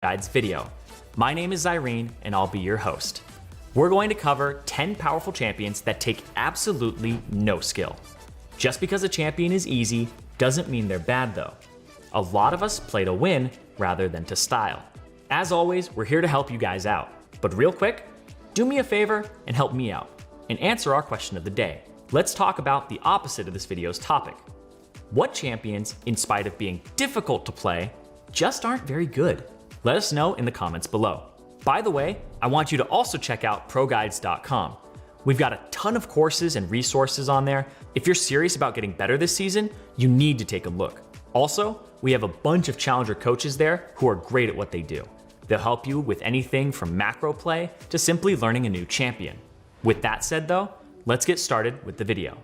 Guides video. My name is Irene and I'll be your host. We're going to cover 10 powerful champions that take absolutely no skill. Just because a champion is easy doesn't mean they're bad though. A lot of us play to win rather than to style. As always, we're here to help you guys out. But real quick, do me a favor and help me out and answer our question of the day. Let's talk about the opposite of this video's topic. What champions, in spite of being difficult to play, just aren't very good? Let us know in the comments below. By the way, I want you to also check out proguides.com. We've got a ton of courses and resources on there. If you're serious about getting better this season, you need to take a look. Also, we have a bunch of challenger coaches there who are great at what they do. They'll help you with anything from macro play to simply learning a new champion. With that said though, let's get started with the video.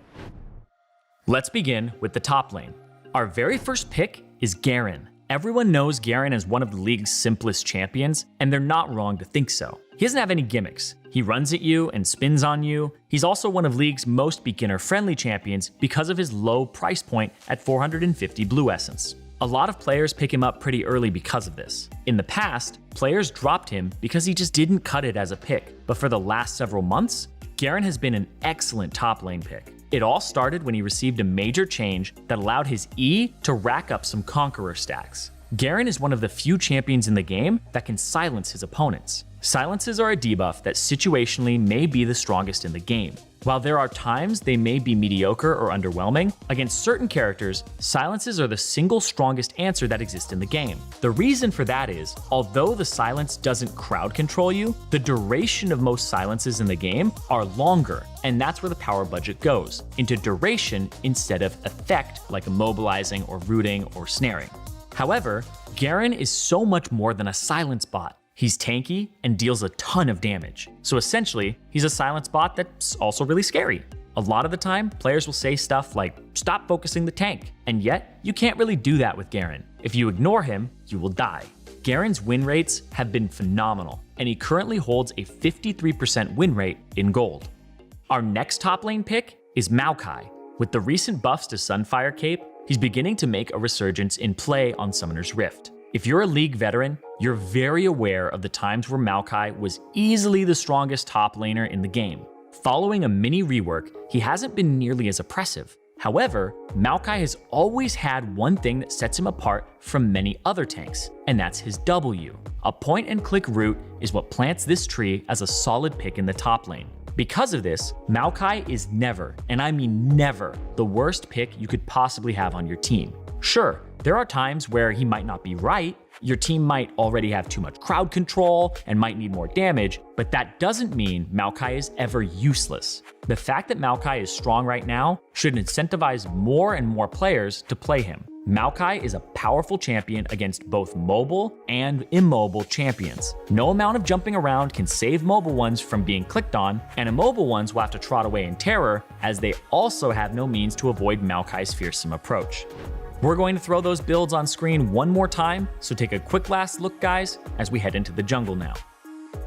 Let's begin with the top lane. Our very first pick is Garen. Everyone knows Garen is one of the league's simplest champions, and they're not wrong to think so. He doesn't have any gimmicks. He runs at you and spins on you. He's also one of League's most beginner-friendly champions because of his low price point at 450 blue essence. A lot of players pick him up pretty early because of this. In the past, players dropped him because he just didn't cut it as a pick, but for the last several months, Garen has been an excellent top lane pick. It all started when he received a major change that allowed his E to rack up some Conqueror stacks. Garen is one of the few champions in the game that can silence his opponents. Silences are a debuff that situationally may be the strongest in the game. While there are times they may be mediocre or underwhelming, against certain characters, silences are the single strongest answer that exists in the game. The reason for that is, although the silence doesn't crowd control you, the duration of most silences in the game are longer, and that's where the power budget goes, into duration instead of effect like immobilizing or rooting or snaring. However, Garen is so much more than a silence bot. He's tanky and deals a ton of damage. So essentially, he's a silence bot that's also really scary. A lot of the time, players will say stuff like, stop focusing the tank, and yet you can't really do that with Garen. If you ignore him, you will die. Garen's win rates have been phenomenal, and he currently holds a 53% win rate in gold. Our next top lane pick is Maokai. With the recent buffs to Sunfire cape, he's beginning to make a resurgence in play on Summoner's Rift. If you're a League veteran, you're very aware of the times where Maokai was easily the strongest top laner in the game. Following a mini rework, he hasn't been nearly as oppressive. However, Maokai has always had one thing that sets him apart from many other tanks, and that's his W. A point-and-click root is what plants this tree as a solid pick in the top lane. Because of this, Maokai is never, and I mean never, the worst pick you could possibly have on your team. Sure, there are times where he might not be right, your team might already have too much crowd control and might need more damage, but that doesn't mean Maokai is ever useless. The fact that Maokai is strong right now should incentivize more and more players to play him. Maokai is a powerful champion against both mobile and immobile champions. No amount of jumping around can save mobile ones from being clicked on, and immobile ones will have to trot away in terror as they also have no means to avoid Maokai's fearsome approach. We're going to throw those builds on screen one more time, so take a quick last look guys as we head into the jungle now.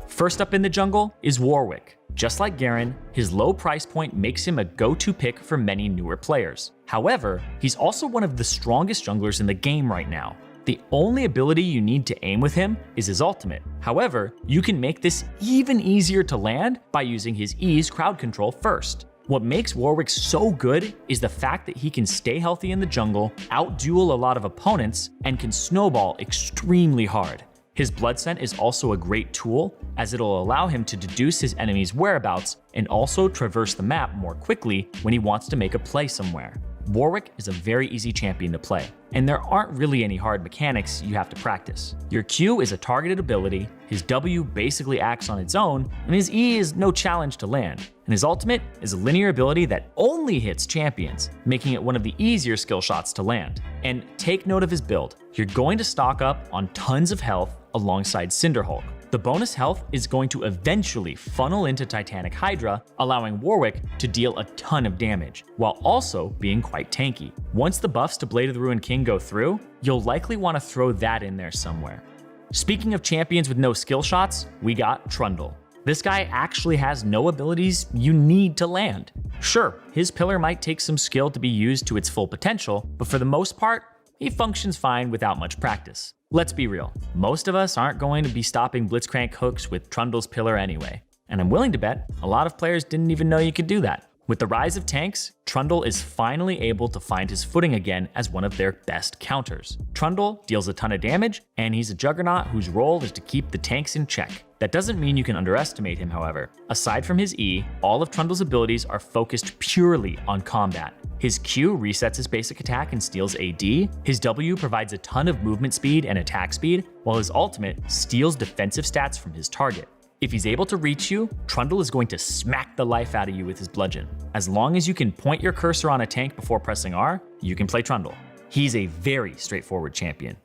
First up in the jungle is Warwick. Just like Garen, his low price point makes him a go-to pick for many newer players. However, he's also one of the strongest junglers in the game right now. The only ability you need to aim with him is his ultimate. However, you can make this even easier to land by using his E's crowd control first. What makes Warwick so good is the fact that he can stay healthy in the jungle, outduel a lot of opponents, and can snowball extremely hard. His Blood Scent is also a great tool, as it'll allow him to deduce his enemy's whereabouts and also traverse the map more quickly when he wants to make a play somewhere. Warwick is a very easy champion to play, and there aren't really any hard mechanics you have to practice. Your Q is a targeted ability, his W basically acts on its own, and his E is no challenge to land. And his ultimate is a linear ability that only hits champions, making it one of the easier skill shots to land. And take note of his build. You're going to stock up on tons of health alongside Cinderhulk. The bonus health is going to eventually funnel into Titanic Hydra, allowing Warwick to deal a ton of damage, while also being quite tanky. Once the buffs to Blade of the Ruined King go through, you'll likely want to throw that in there somewhere. Speaking of champions with no skill shots, we got Trundle. This guy actually has no abilities you need to land. Sure, his pillar might take some skill to be used to its full potential, but for the most part, he functions fine without much practice. Let's be real, most of us aren't going to be stopping Blitzcrank hooks with Trundle's Pillar anyway. And I'm willing to bet a lot of players didn't even know you could do that. With the rise of tanks, Trundle is finally able to find his footing again as one of their best counters. Trundle deals a ton of damage, and he's a juggernaut whose role is to keep the tanks in check. That doesn't mean you can underestimate him, however. Aside from his E, all of Trundle's abilities are focused purely on combat. His Q resets his basic attack and steals AD, his W provides a ton of movement speed and attack speed, while his ultimate steals defensive stats from his target. If he's able to reach you, Trundle is going to smack the life out of you with his bludgeon. As long as you can point your cursor on a tank before pressing R, you can play Trundle. He's a very straightforward champion.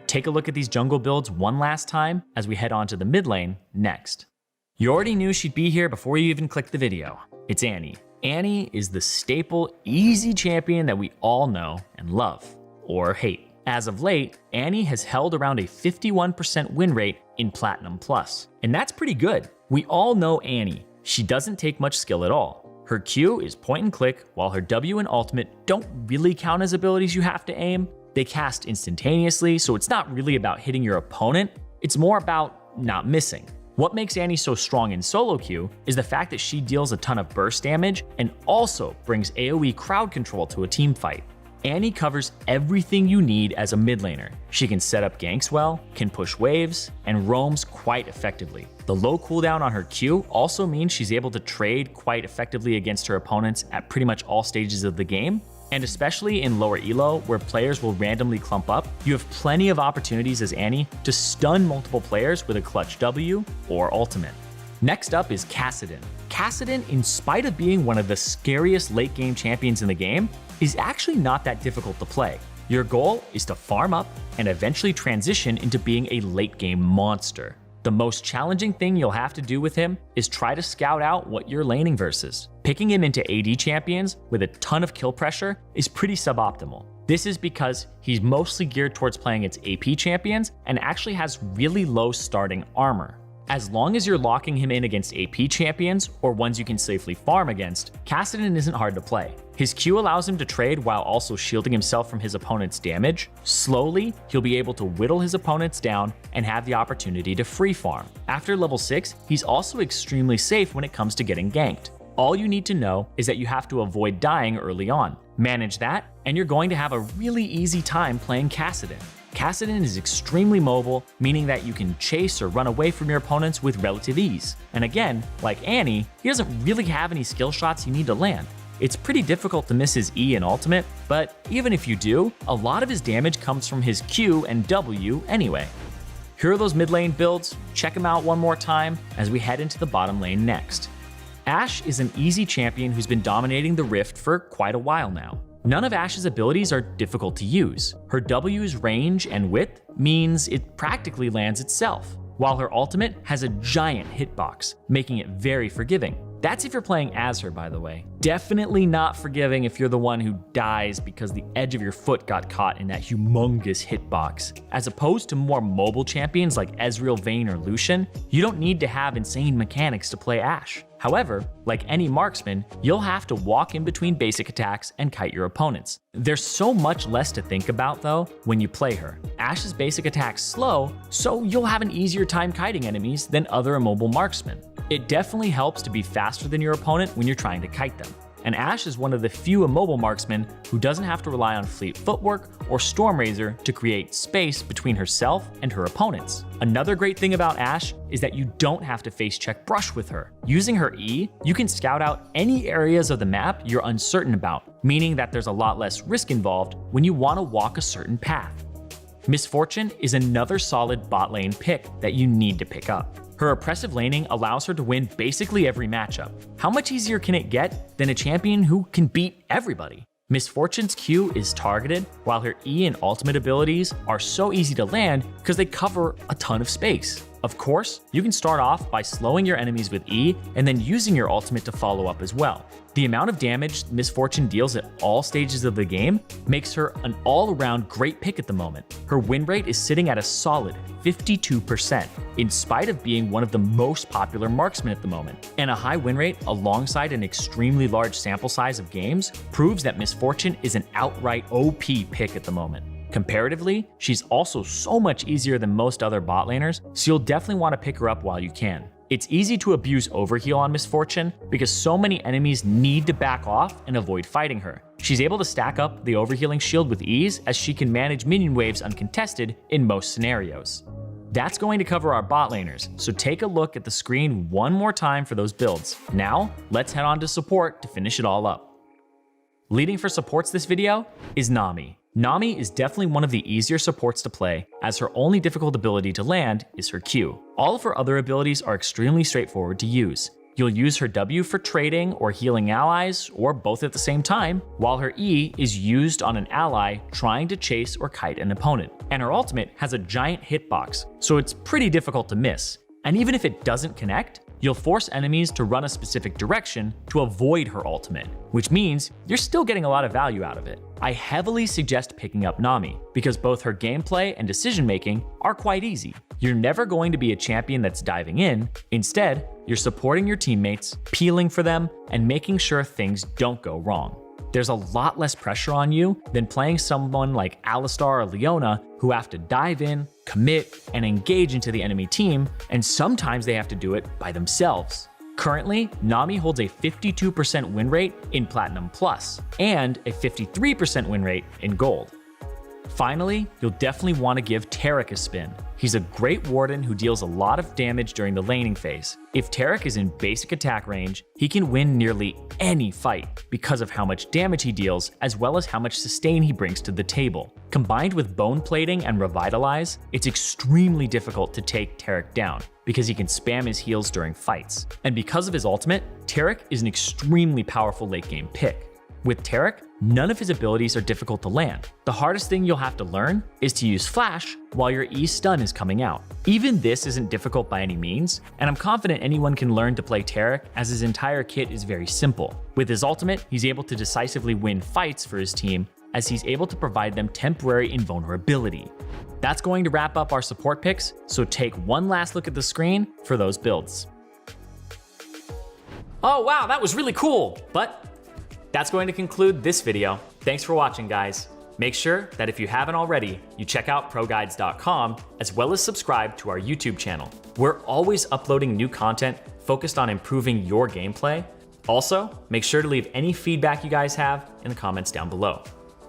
Take a look at these jungle builds one last time as we head on to the mid lane next. You already knew she'd be here before you even clicked the video. It's Annie. Annie is the staple, easy champion that we all know and love, or hate. As of late, Annie has held around a 51% win rate in Platinum Plus, and that's pretty good. We all know Annie. She doesn't take much skill at all. Her Q is point and click, while her W and ultimate don't really count as abilities you have to aim. They cast instantaneously, so it's not really about hitting your opponent, it's more about not missing. What makes Annie so strong in solo queue is the fact that she deals a ton of burst damage and also brings AoE crowd control to a team fight. Annie covers everything you need as a mid laner. She can set up ganks well, can push waves, and roams quite effectively. The low cooldown on her Q also means she's able to trade quite effectively against her opponents at pretty much all stages of the game. And especially in lower elo, where players will randomly clump up, you have plenty of opportunities as Annie to stun multiple players with a clutch W or ultimate. Next up is Kassadin. Kassadin, in spite of being one of the scariest late game champions in the game, is actually not that difficult to play. Your goal is to farm up and eventually transition into being a late game monster. The most challenging thing you'll have to do with him is try to scout out what you're laning versus. Picking him into AD champions with a ton of kill pressure is pretty suboptimal. This is because he's mostly geared towards playing its AP champions and actually has really low starting armor. As long as you're locking him in against AP champions or ones you can safely farm against, Kassadin isn't hard to play. His Q allows him to trade while also shielding himself from his opponent's damage. Slowly, he'll be able to whittle his opponents down and have the opportunity to free farm. After level 6, he's also extremely safe when it comes to getting ganked. All you need to know is that you have to avoid dying early on. Manage that, and you're going to have a really easy time playing Kassadin. Kassadin is extremely mobile, meaning that you can chase or run away from your opponents with relative ease. And again, like Annie, he doesn't really have any skill shots you need to land. It's pretty difficult to miss his E and ultimate, but even if you do, a lot of his damage comes from his Q and W anyway. Here are those mid lane builds, check them out one more time as we head into the bottom lane next. Ashe is an easy champion who's been dominating the Rift for quite a while now. None of Ashe's abilities are difficult to use. Her W's range and width means it practically lands itself, while her ultimate has a giant hitbox, making it very forgiving. That's if you're playing as her, by the way. Definitely not forgiving if you're the one who dies because the edge of your foot got caught in that humongous hitbox. As opposed to more mobile champions like Ezreal, Vayne, or Lucian, you don't need to have insane mechanics to play Ashe. However, like any marksman, you'll have to walk in between basic attacks and kite your opponents. There's so much less to think about though when you play her. Ashe's basic attack's slow, so you'll have an easier time kiting enemies than other immobile marksmen. It definitely helps to be faster than your opponent when you're trying to kite them. And Ashe is one of the few immobile marksmen who doesn't have to rely on fleet footwork or Stormrazor to create space between herself and her opponents. Another great thing about Ashe is that you don't have to face check brush with her. Using her E, you can scout out any areas of the map you're uncertain about, meaning that there's a lot less risk involved when you want to walk a certain path. Miss Fortune is another solid bot lane pick that you need to pick up. Her oppressive laning allows her to win basically every matchup. How much easier can it get than a champion who can beat everybody? Miss Fortune's Q is targeted, while her E and ultimate abilities are so easy to land because they cover a ton of space. Of course, you can start off by slowing your enemies with E and then using your ultimate to follow up as well. The amount of damage Miss Fortune deals at all stages of the game makes her an all-around great pick at the moment. Her win rate is sitting at a solid 52%, in spite of being one of the most popular marksmen at the moment. And a high win rate alongside an extremely large sample size of games proves that Miss Fortune is an outright OP pick at the moment. Comparatively, she's also so much easier than most other bot laners, so you'll definitely want to pick her up while you can. It's easy to abuse overheal on Misfortune because so many enemies need to back off and avoid fighting her. She's able to stack up the overhealing shield with ease as she can manage minion waves uncontested in most scenarios. That's going to cover our bot laners, so take a look at the screen one more time for those builds. Now, let's head on to support to finish it all up. Leading for supports this video is Nami. Nami is definitely one of the easier supports to play, as her only difficult ability to land is her Q. All of her other abilities are extremely straightforward to use. You'll use her W for trading or healing allies, or both at the same time, while her E is used on an ally trying to chase or kite an opponent. And her ultimate has a giant hitbox, so it's pretty difficult to miss. And even if it doesn't connect, you'll force enemies to run a specific direction to avoid her ultimate, which means you're still getting a lot of value out of it. I heavily suggest picking up Nami, because both her gameplay and decision making are quite easy. You're never going to be a champion that's diving in. Instead, you're supporting your teammates, peeling for them, and making sure things don't go wrong. There's a lot less pressure on you than playing someone like Alistar or Leona, who have to dive in, commit, and engage into the enemy team, and sometimes they have to do it by themselves. Currently, Nami holds a 52% win rate in Platinum Plus, and a 53% win rate in Gold. Finally, you'll definitely want to give Taric a spin. He's a great warden who deals a lot of damage during the laning phase. If Taric is in basic attack range, he can win nearly any fight because of how much damage he deals, as well as how much sustain he brings to the table. Combined with Bone Plating and Revitalize, it's extremely difficult to take Taric down, because he can spam his heals during fights. And because of his ultimate, Taric is an extremely powerful late game pick. With Taric, none of his abilities are difficult to land. The hardest thing you'll have to learn is to use Flash while your E stun is coming out. Even this isn't difficult by any means, and I'm confident anyone can learn to play Taric, as his entire kit is very simple. With his ultimate, he's able to decisively win fights for his team, as he's able to provide them temporary invulnerability. That's going to wrap up our support picks, so take one last look at the screen for those builds. Oh wow, that was really cool, but that's going to conclude this video. Thanks for watching, guys. Make sure that if you haven't already, you check out ProGuides.com, as well as subscribe to our YouTube channel. We're always uploading new content focused on improving your gameplay. Also, make sure to leave any feedback you guys have in the comments down below.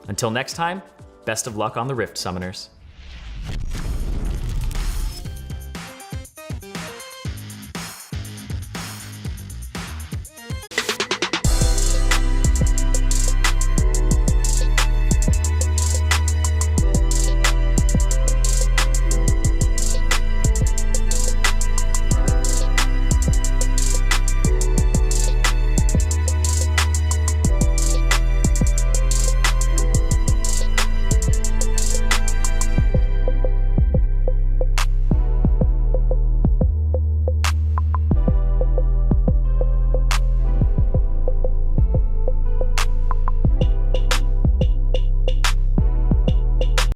Until next time, best of luck on the Rift Summoners.